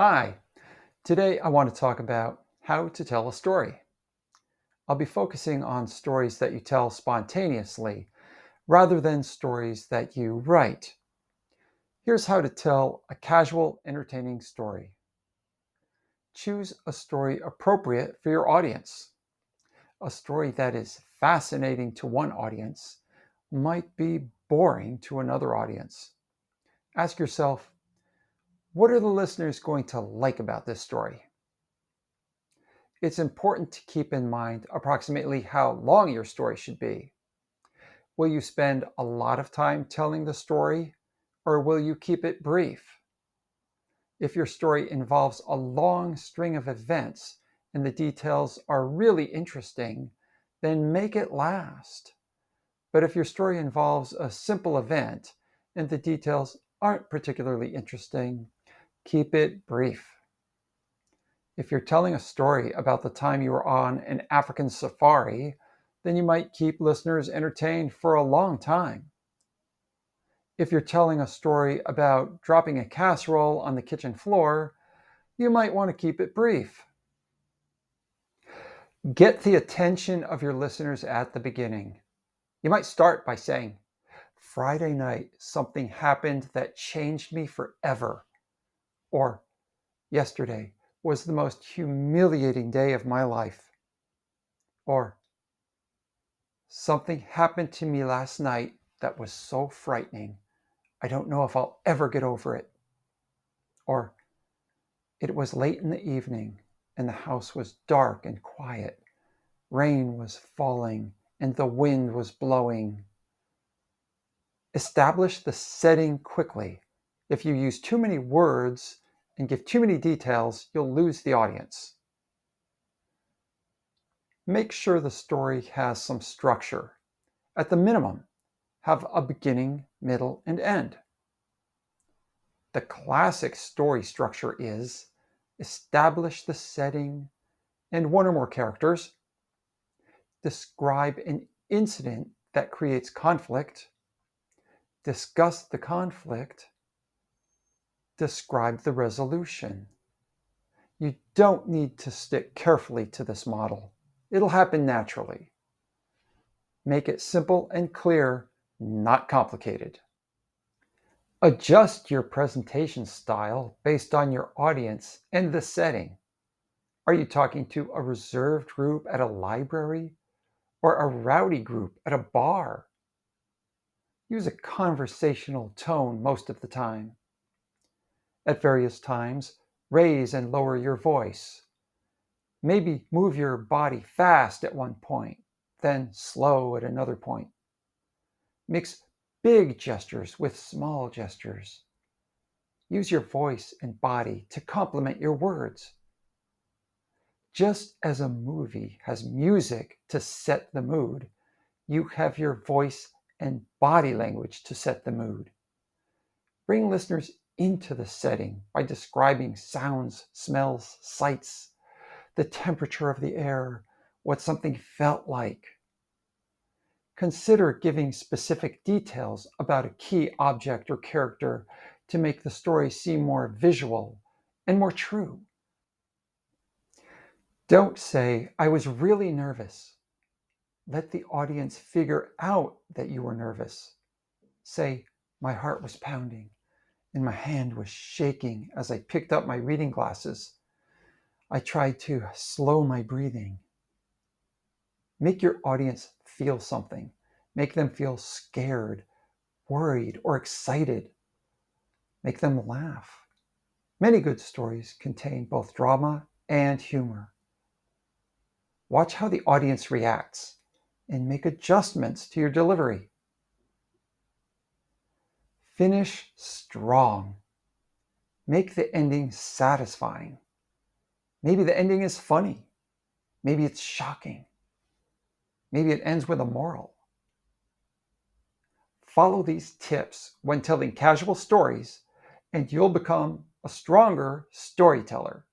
Hi, today I want to talk about how to tell a story. I'll be focusing on stories that you tell spontaneously rather than stories that you write. Here's how to tell a casual, entertaining story. Choose a story appropriate for your audience. A story that is fascinating to one audience might be boring to another audience. Ask yourself, what are the listeners going to like about this story? It's important to keep in mind approximately how long your story should be. Will you spend a lot of time telling the story, or will you keep it brief? If your story involves a long string of events and the details are really interesting, then make it last. But if your story involves a simple event and the details aren't particularly interesting, keep it brief. If you're telling a story about the time you were on an African safari, then you might keep listeners entertained for a long time. If you're telling a story about dropping a casserole on the kitchen floor, you might want to keep it brief. Get the attention of your listeners at the beginning. You might start by saying, Friday night, something happened that changed me forever. Or, yesterday was the most humiliating day of my life. Or, something happened to me last night that was so frightening. I don't know if I'll ever get over it. Or, it was late in the evening and the house was dark and quiet. Rain was falling and the wind was blowing. Establish the setting quickly. If you use too many words and give too many details, you'll lose the audience. Make sure the story has some structure. At the minimum, have a beginning, middle, and end. The classic story structure is establish the setting and one or more characters, describe an incident that creates conflict, discuss the conflict, describe the resolution. You don't need to stick carefully to this model. It'll happen naturally. Make it simple and clear, not complicated. Adjust your presentation style based on your audience and the setting. Are you talking to a reserved group at a library or a rowdy group at a bar? Use a conversational tone most of the time. At various times, raise and lower your voice. Maybe move your body fast at one point, then slow at another point. Mix big gestures with small gestures. Use your voice and body to complement your words. Just as a movie has music to set the mood, you have your voice and body language to set the mood. Bring listeners into the setting by describing sounds, smells, sights, the temperature of the air, what something felt like. Consider giving specific details about a key object or character to make the story seem more visual and more true. Don't say, I was really nervous. Let the audience figure out that you were nervous. Say, my heart was pounding and my hand was shaking as I picked up my reading glasses. I tried to slow my breathing. Make your audience feel something. Make them feel scared, worried, or excited. Make them laugh. Many good stories contain both drama and humor. Watch how the audience reacts and make adjustments to your delivery. Finish strong. Make the ending satisfying. Maybe the ending is funny. Maybe it's shocking. Maybe it ends with a moral. Follow these tips when telling casual stories, and you'll become a stronger storyteller.